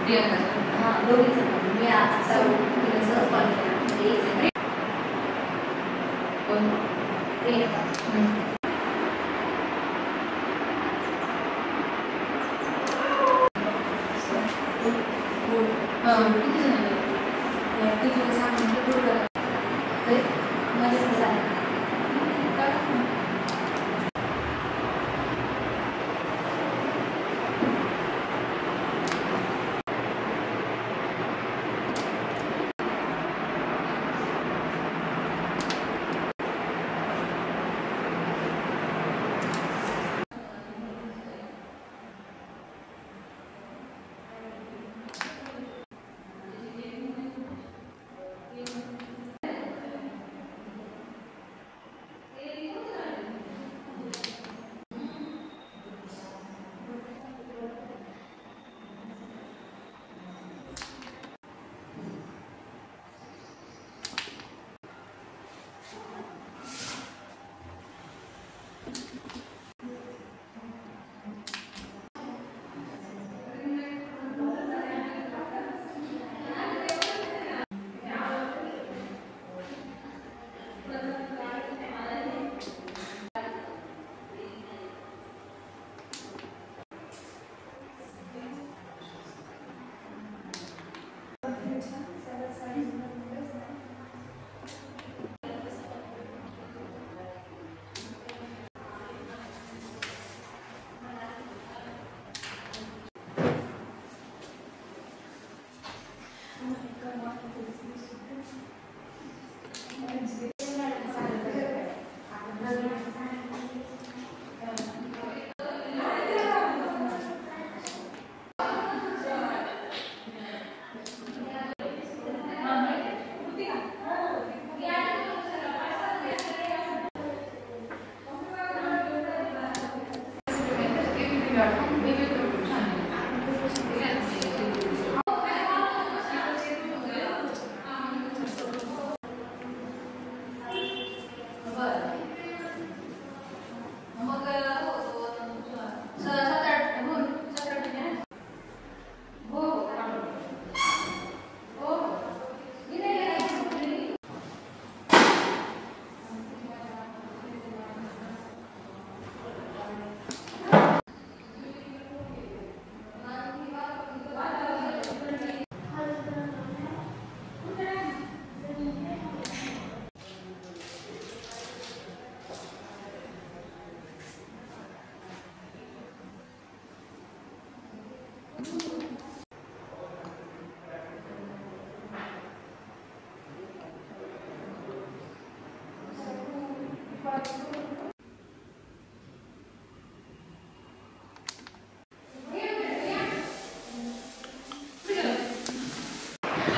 हां दोघीचं मी आज सर्व सहज कॉल केला कोण प्रियंका किती जण किती सांगून दूर करत माझ्या झालं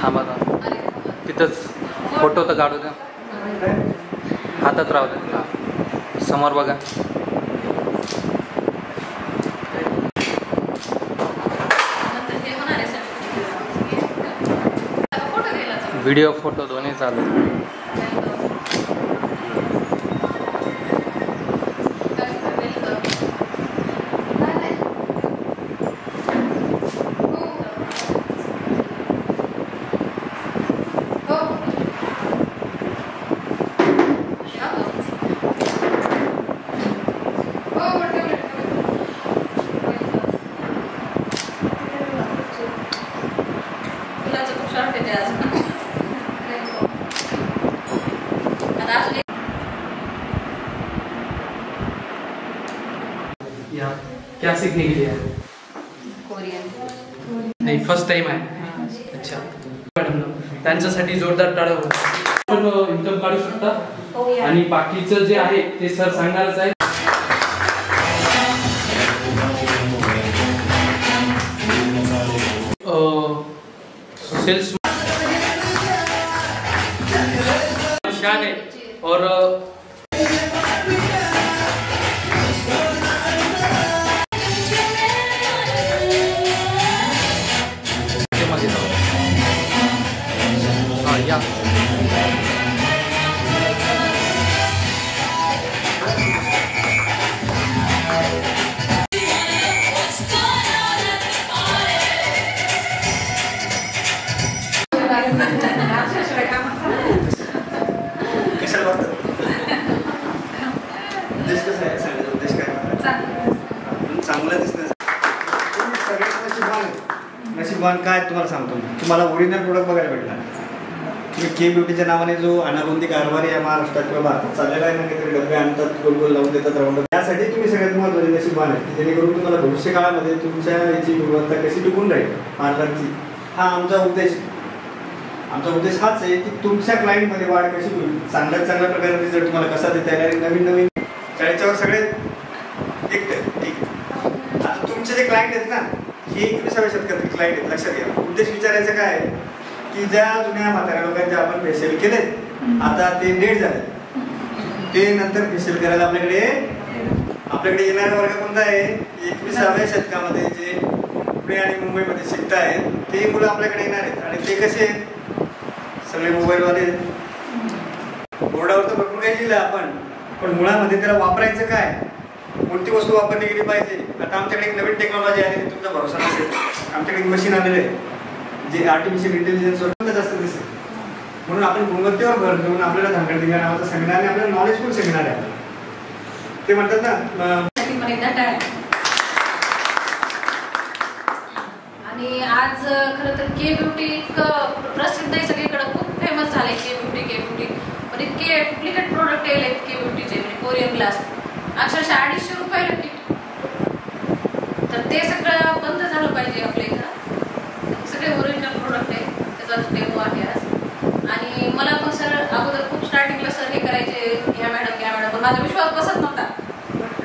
हां बघा तिथंच फोटो तर काढू द्या हातात राहू द्या समोर बघा व्हिडिओ फोटो दोन्ही चालू क्या सीखने के लिए है? कोरियन नहीं फर्स्ट टाइम आहे अच्छा मॅडम त्यांच्यासाठी जोरदार टाळ्या पण इन्कम काढू शकता आणि बाकीचं जे आहे ते सर सांगणारच आहे सेल्स शान है और या कशाला बघतात? उद्देश कसा आहे सांगायचा? उद्देश काय? चांगलं दिसण्यासाठी. सगळ्यात नशीबवान काय तुम्हाला सांगतो मी. तुम्हाला ओरिजिनल प्रोडक्ट बघायला भेटणार. तुम्ही के ब्युटीच्या नावाने जो अनागोंदी कारभार या महाराष्ट्रात किंवा भारतात चाललेला आहे ना, काहीतरी डबे आणतात, गोल गोल लावून देतात राऊंड. त्यासाठी तुम्ही सगळ्यात महत्त्वाचे नशीबवान आहे, जेणेकरून तुम्हाला भविष्य काळामध्ये तुमच्या याची गुणवत्ता कशी टिकून राहील पार्लरची. हा आमचा उद्देश. आमचा उद्देश हाच आहे की तुमच्या क्लायंटमध्ये वाढ कशी होईल, चांगल्या प्रकारे रिझल्ट तुम्हाला कसा देता येईल. आणि नवीन नवीन त्याच्यावर सगळे ठीक. आता तुमचे जे क्लायंट आहेत ना, हे 21व्या शतकातील क्लायंट आहेत. लक्षात घ्या. उद्देश विचारायचा काय आहे की ज्या जुन्या म्हाताऱ्या लोकांचे आपण फेशियल केलेत, आता ते डेट झाले, ते नंतर फेशियल करायला आपल्याकडे येणारा वर्ग कोणता आहे? 21व्या शतकामध्ये जे पुणे आणि मुंबईमध्ये शिकत आहेत ते मुलं आपल्याकडे येणार आहेत. आणि ते कसे आहेत? सगळे मोबाईलवाले. बोर्डावर तर भरपूर काही लिहिलं आपण, पण मुळामध्ये त्याला वापरायचं काय, कोणती वस्तू वापरली गेली पाहिजे. आता आमच्याकडे एक नवीन टेक्नॉलॉजी आली, तुमचा भरोसा नसेल. आमच्याकडे एक मशीन आलेलं आहे जे आर्टिफिशियल इंटेलिजन्सवर जास्त दिसेल. म्हणून आपण गुणवत्तेवर भर देऊन आपल्याला धांगडधिंगा नावाचा सेमिनार आणि आपल्याला नॉलेजफुल सेमिनार आहे. ते म्हणतात ना. आणि आज खरं तर के ब्युटी इतकं प्रसिद्ध आहे, सगळीकडे खूप फेमस झालंय के ब्युटी. पण इतके डुप्लिकेट प्रोडक्ट येईल के ब्युटीचे, म्हणजे कोरियन ग्लास अक्षरशः 250 रुपयाला किट. तर ते सगळं बंद झालं पाहिजे आपल्या इथं. सगळे ओरिजिनल प्रोडक्ट आहे, त्याचाच डेमो आहे आज. आणि मला पण सर अगोदर खूप स्टार्टिंगला सर हे करायचे, घ्या मॅडम, पण माझा विश्वास बसत नव्हता.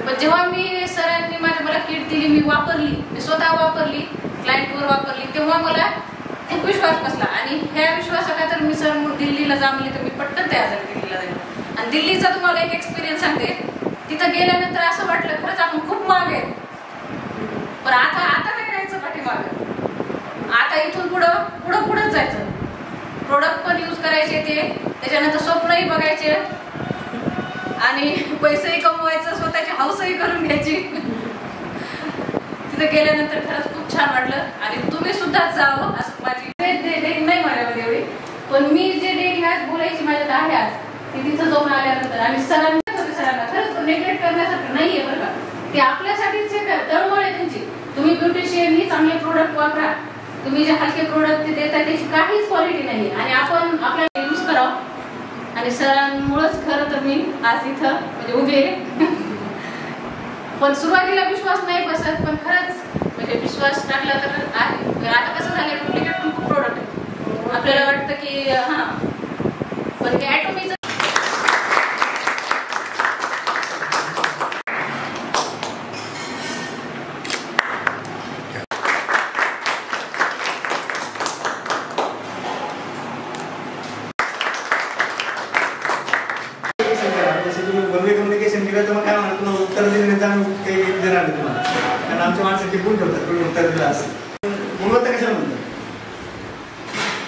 पण जेव्हा मी सरांनी मला किट दिली, मी वापरली, मी स्वतः वापरली, क्लायंटवर वापरली, तेव्हा मला खूप विश्वास बसला. आणि ह्या विश्वासाला तर मी सर दिल्लीला जमली, तर मी पटकन तयार झाले दिल्लीला जायला. आणि दिल्लीचा तुम्हाला एक एक्सपिरियन्स सांगते. तिथं गेल्यानंतर असं वाटलं खरंच आपण खूप माग आहे, पण आता नाही जायचं पाठीमागं. आता इथून पुढंच जायचं. प्रोडक्ट पण यूज करायचे, ते त्याच्यानंतर स्वप्नही बघायचे आणि पैसेही कमवायचं, स्वतःची हौसही करून घ्यायची. तिथे गेल्यानंतर खरंच खूप छान वाटलं. आणि तुम्ही सुद्धा जावं असं माझी नाही माझ्यामध्ये एवढी, पण मी जे डेली आज बोलायची माझ्यात आहे आज, ती तिथं जाऊन आल्यानंतर. आणि सरांना खरंच नेग्लेक्ट करण्यासाठी नाहीये बरं का, ते आपल्यासाठीच तळमळ आहे त्यांची. तुम्ही ब्युटिशियननी चांगले प्रोडक्ट वापरा. तुम्ही जे हलके प्रोडक्ट देता त्याची काहीच क्वालिटी नाही, आणि आपण आपल्याला यूज करावं. आणि सरांमुळेच खरं तर मी आज इथं म्हणजे उभे आहे. पण सुरुवातीला विश्वास नाही बसत, पण खरंच म्हणजे विश्वास टाकला तर आहे. आता कसं झालं, डुप्लिकेट पण खूप प्रोडक्ट आहे. आपल्याला वाटतं की हां, पण ते ॲटोमीचं तर मग काय म्हणा, तुम्हाला उत्तर दिलं काही देणार नाही तुम्हाला, कारण आमच्या माणसं टिपून ठेवतात. तुम्ही उत्तर दिलं असं. गुणवत्ता कशाला म्हणतात?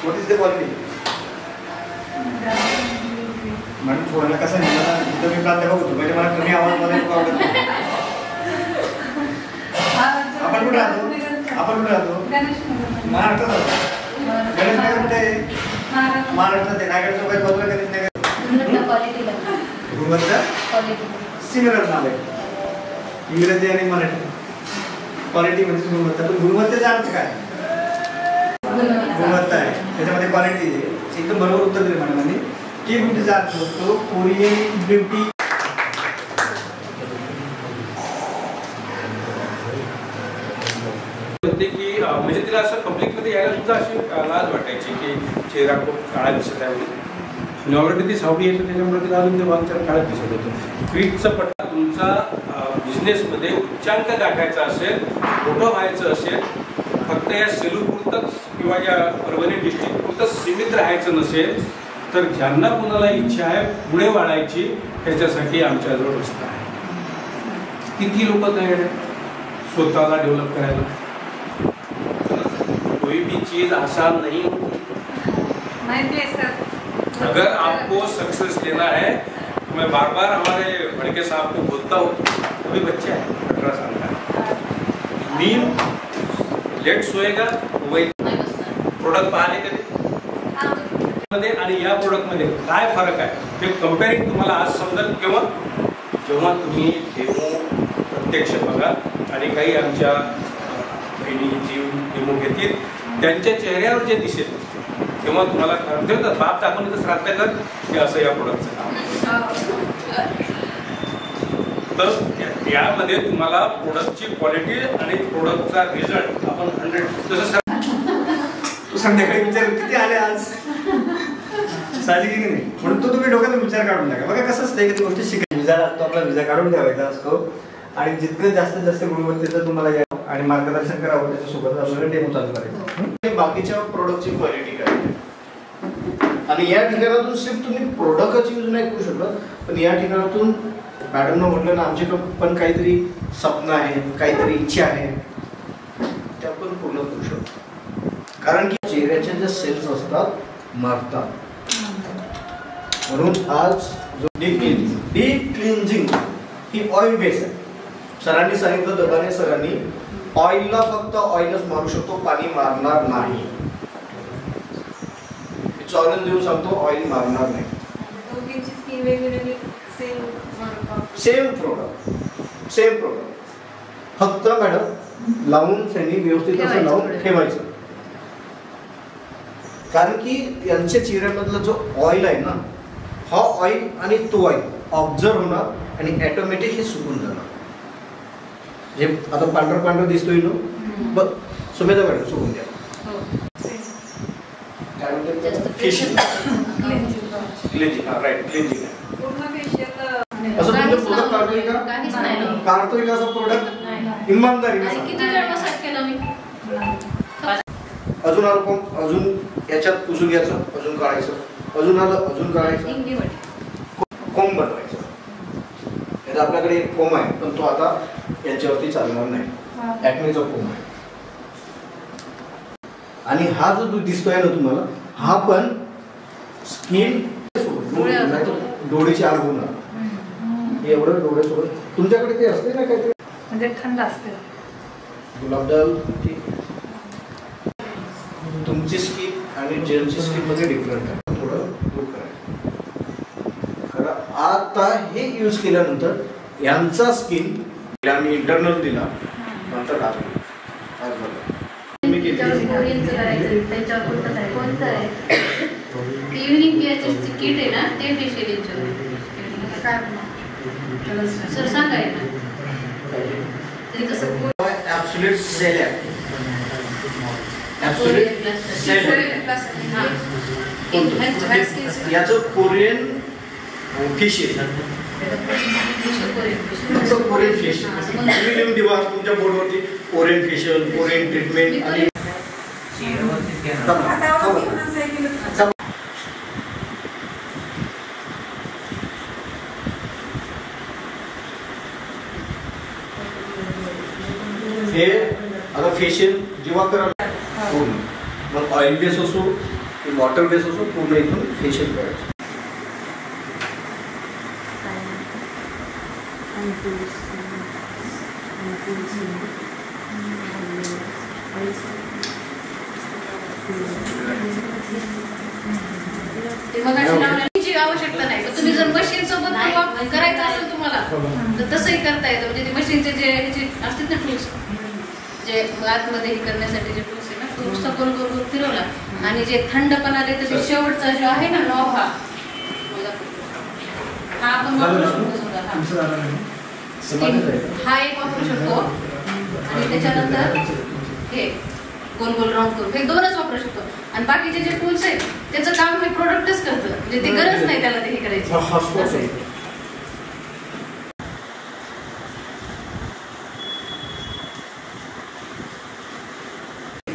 What is the quality? Madam थोड्याला कसं नाही मला तिथं मी प्राध्यापक होतो, म्हणजे मला कमी आवाज मला खूप आवडत नाही. आपण कुठे राहतो? महाराष्ट्रात राहतो. गणेशनगर कुठे आहे? महाराष्ट्रात आहे. नागड चौकात बाजूला गणेशनगर. गुणवत्ता सिमिलर नाव आहे, इंग्रजी आणि मराठी. क्वालिटी म्हणजे गुणवत्ता. पण गुणवत्तेचा अर्थ काय? गुणवत्ता आहे, त्याच्यामध्ये क्वालिटी आहे. एकदम बरोबर उत्तर दिले मॅडमांनी. के ब्युटीचा अर्थ होतो कोरियन ब्युटी. की म्हणजे तिला असं पब्लिकमध्ये यायला सुद्धा अशी लाज वाटायची की चेहरा खूप काळा दिसत आहे म्हणून. आणि ऑलरेडी ती सावली येते, त्याच्यामुळे तिला अजून ते वांचन काळात दिसत होतं. क्रीजचा पट्टा तुमचा बिझनेसमध्ये उच्चांक गाठायचा असेल, मोठं व्हायचं असेल, फक्त या सेलूपुरतंच किंवा या परभणी डिस्ट्रिक्टपुरतंच सीमित राहायचं नसेल, तर ज्यांना कोणाला इच्छा आहे पुढे वाढायची, त्याच्यासाठी आमच्याजवळ रस्ता आहे. किती लोक तयार आहेत स्वतःला डेव्हलप करायला? कोई भी चीज आसान नहीं माहिती आहे सर. अगर आपको सक्सेस लेना है तो मैं बार बार हमारे भड़के साहब को बोलता हूँ, अभी बच्चा है 18 साल का, नींद लेट सोएगा, वही प्रोडक्ट पाहने के लिए मध्ये आणि या प्रोडक्टमध्ये काय फरक आहे ते कंपेअरिंग तुम्हाला आज समजेल केव्हा जेव्हा तुम्ही डेमो प्रत्यक्ष बघा आणि काही आमच्या बहिणी जी डेमो घेतील त्यांच्या चेहऱ्यावर जे दिसेल तेव्हा तुम्हाला ठरवतात बाप दाखवून तर श्राद्ध कर हे असं या प्रोडक्टचं नाव. तर यामध्ये तुम्हाला प्रोडक्टची क्वालिटी आणि प्रोडक्टचा रिझल्ट आपण 100 जसं तू संध्याकाळी विचार किती आले आज साहजिक की नाही म्हणून तो तुम्ही डोक्यात विचार काढून टाका. बघा कसं असतं की गोष्टी शिकायची विजा लागतो आपला विजा काढून ठेवायचा असतो आणि जितकं जास्तीत जास्त गुणवत्तेचं तुम्हाला घ्यावं आणि मार्गदर्शन करावं त्याच्यासोबत आपल्याला डेमो चालू करायचं. बाकीच्या प्रोडक्टची क्वालिटी काय आणि या ठिकाणातून सिर्फ तुम्ही प्रोडक्टच यूज नाही करू शकत पण या ठिकाणातून मॅडमनं म्हटलं ना आमचे पण काहीतरी स्वप्न आहे काहीतरी इच्छा आहे त्या पण पूर्ण करू शकतो. कारण की चेहऱ्याच्या ज्या सेल्स असतात मरतात म्हणून आज जो डीप क्लिन्झिंग ही ऑइल बेस आहे. सरांनी सांगितलं दबाने सरांनी ऑइलला फक्त ऑइलच मारू शकतो पाणी मारणार नाही. चॉलेंज देऊन सांगतो ऑइल मारणार नाही. सेम प्रोडक्ट फक्त मॅडम लावून त्यांनी व्यवस्थित असं लावून ठेवायचं. कारण की यांच्या चेहऱ्यामधला जो ऑइल आहे ना हा ऑइल आणि तो ऑइल ऑब्झर्व होणार आणि ऑटोमॅटिक हे सुकून जाणार. जे आता पांढर दिसतोय ना बघ सुमेधा मॅडम सुकून द्या. काय म्हणते फेशियल क्लिन्झिंग राईट क्लिन्झिंग असं तुमचं प्रोडक्ट काढतोय का काढतोय का असं प्रोडक्ट इमानदारी अजून आलं अजून याच्यात पुसून घ्यायचं अजून काढायचं अजून आलं अजून काढायचं फोम बनवायचं. आता आपल्याकडे एक फोम आहे पण तो आता याच्यावरती चालणार नाही ॲक्नेचा फोम आहे. आणि हा जो दिसतोय ना तुम्हाला हा पण स्किन डोळ्याची आग होणार एवढं डोळ्यासोबत तुमच्याकडे ते असते ना काहीतरी म्हणजे थंड असते गुलाबजल तुमची स्किन आणि जेलची स्किन मध्ये डिफरंट आहे. थोडं लुक आहे खरं. आता हे यूज केल्यानंतर यांचा स्किन आम्ही इंटरनल दिला नंतर किट आहे ना ते फेशियल सर सांगाय ना तरी कसं ॲब्सोल्यूट सेल आहे. याचं कोरियन फेशियल कोरियन फेशियल तुम्ही लिहून दिवा तुमच्या बोर्डवरती कोरियन फेशियल कोरियन ट्रीटमेंट आणि हे आता फेशियल जेव्हा करा पूर्ण मग ऑइल बेस असो की वॉटर बेस असो पूर्ण इथून फेशियल करायचं. आवश्यकता नाही तुम्ही जर मशीन सोबत करायचं असेल तुम्हाला तर तसंही करता येतं. म्हणजे ते मशीनचे जे असतात ना टूल्स जे आतमध्ये हे करण्यासाठी जे टूल्स आहे ना टूल्सचा गोल गोल गोल फिरवला आणि जे थंडपणा देतं ते शेवटचा जो आहे ना नॉब हा आपण वापरू शकतो. हा एक वापरू शकतो आणि त्याच्यानंतर हे गोल गोल राऊंड करून हे दोनच वापरू शकतो. आणि बाकीचे जे टूल्स आहेत त्याचं काम हे प्रोडक्टच करतं. म्हणजे ते गरज नाही त्याला ते हे करायचं.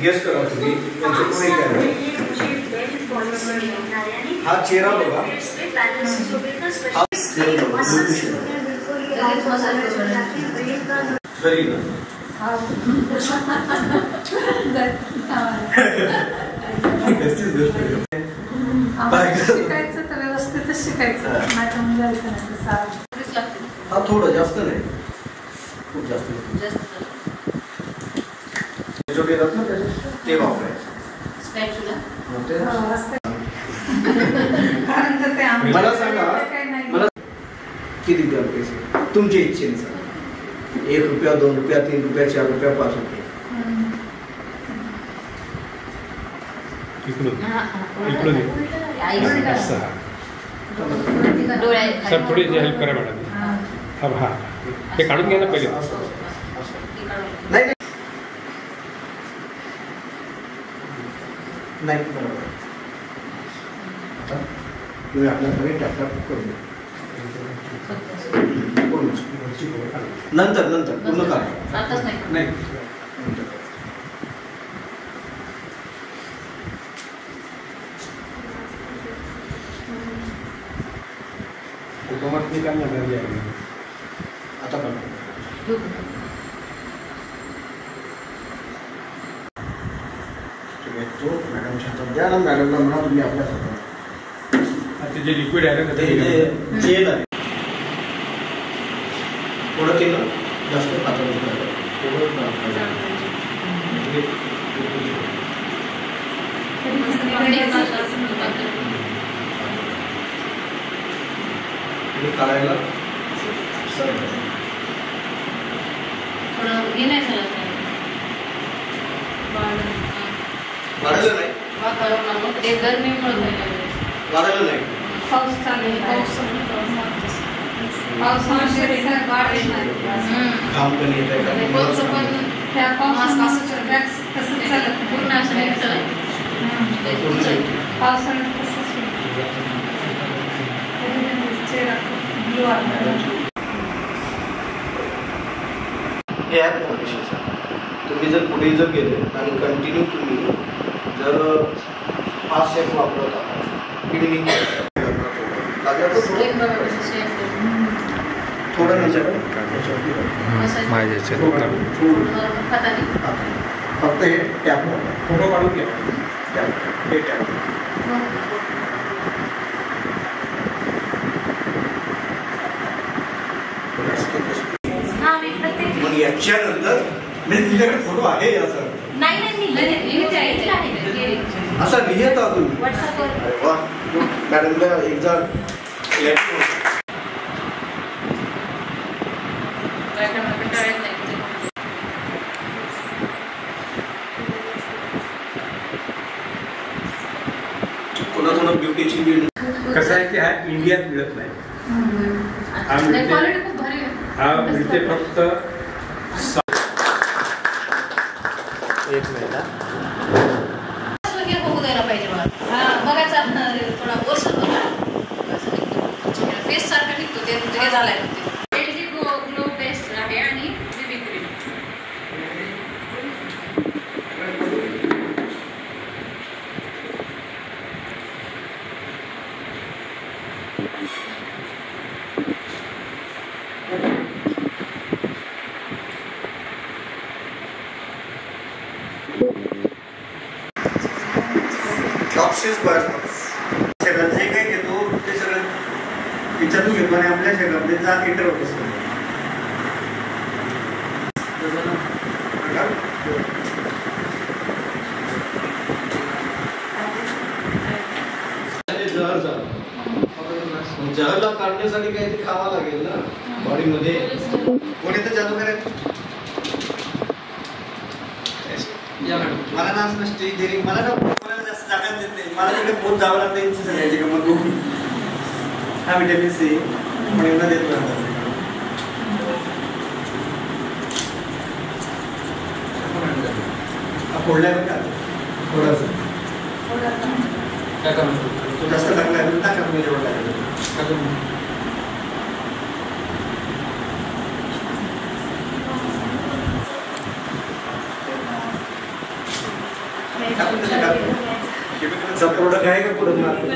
गेस करा तुम्ही यांचं कोणी काय हा चेहरा बघा व्हेरी गुड. शिकायचं तर व्यवस्थितच शिकायचं. हा थोडं जास्त नाही खूप जास्त ते वापरायचं. मला सांगा, मला किती द्याल पैसे तुमच्या इच्छेनुसार? 1 रुपया, 2 रुपया, 3 रुपया, 4 रुपया, 5 रुपये. सर थोडी हेल्प करा मॅडम. हा ते काढून घ्या ना पहिले. नाही नाही बरोबर. आता तुम्ही आपल्याकडे टॅपटॅप करून द्या. नंतर नंतर पूर्ण करा. आताच नाही. कुटुंबात काय झालेली आहे आता करा. तो मॅडमच्या हातात द्या ना. मॅडमला म्हणा तुम्ही आपल्या हातात. ते जे लिक्विड आहे ना ते जेल आहे. थोडं केलं जास्त पातळ काढायला सर थोडं हे नाही झालं वाढलं नाही. ते गरमीमुळे वाढलं नाही. पाऊस चालू काम पण येत आहे हे ॲप तुम्ही जर पुढे जर गेले आणि कंटिन्यू तुम्ही जर हा सेट वापरत आहात थोडं फक्त हे टॅप फोटो काढून घ्या. टॅप हे टॅप मग याच्यानंतर म्हणजे तुझ्याकडे फोटो आहे याचा असा लिहित आहात तुम्ही. अरे वा. मॅडमला एकदा कोणा ब्युटीची बिल्ड कसं आहे की हा इंडियात मिळत नाही. हा मिळते फक्त 1 मिनिट. बघायचं थोडा वर्ष फेस सारखं निघतो ते झालाय. ग्लो बेस आहे आणि बेबी क्रीम. सगळं जे काही घेतो ते सगळं विचारून घेतो आणि आपल्या शरीराचा इंटर होत असतो. जहरला काढण्यासाठी काहीतरी खावं लागेल ना बॉडीमध्ये. कोणी तर जादू करायचं. मला ना असं स्टेज डेअरिंग मला ना कोणाला जास्त जागा देत नाही. मला तिकडे पोट जावं लागतं यांची सगळ्याची गमत बघून. हा व्हिटॅमिन सी म्हणून ना देत राहतात. फोडलाय बघा थोडासा तो जास्त टाकलाय टाका तुम्ही जेवढं टाकायचं. प्रोडक्ट आहे का पुढे मार्केट?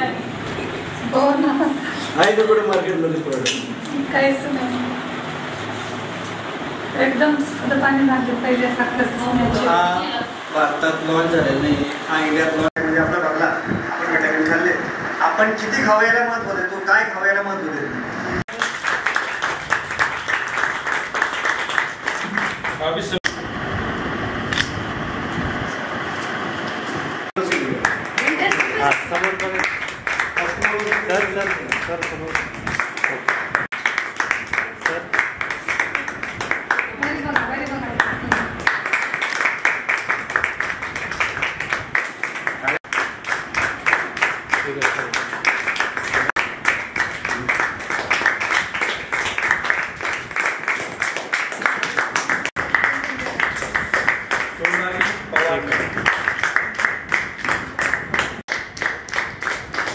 आहे का पुढे मार्केटमध्ये प्रोडक्ट? काहीच नाही. एकदम पाणी लागलं पहिल्यासारखं. भारतात लॉन्च झालेलं नाही. हा इंडियात लॉन्च म्हणजे आपला बघला आपण व्हिटॅमिन खाल्ले. आपण किती खावायला महत्व देतो, काय खावायला महत्व देतो. सर समोर सर बरे बघा बरे बघा ठीक आहे सर. सोनाली पवार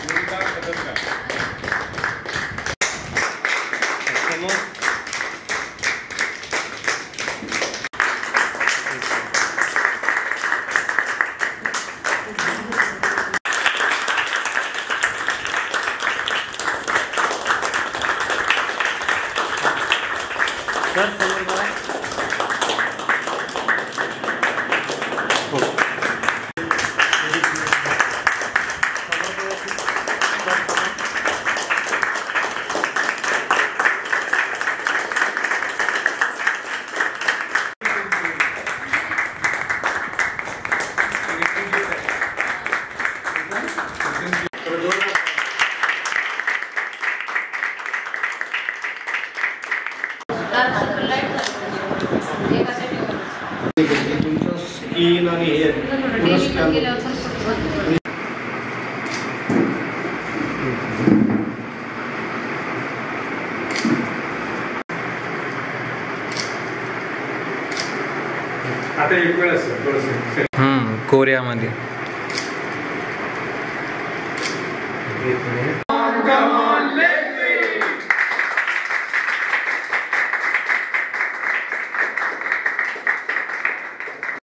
मुलगा सदस्या समोर सर समोर बघा. हो. समोर व्यवस्थित. सर समोर. तुमचं स्किन आणि हे पूर्ण scan आता एक वेळ असेल थोडंसं कोरियामध्ये. Come on.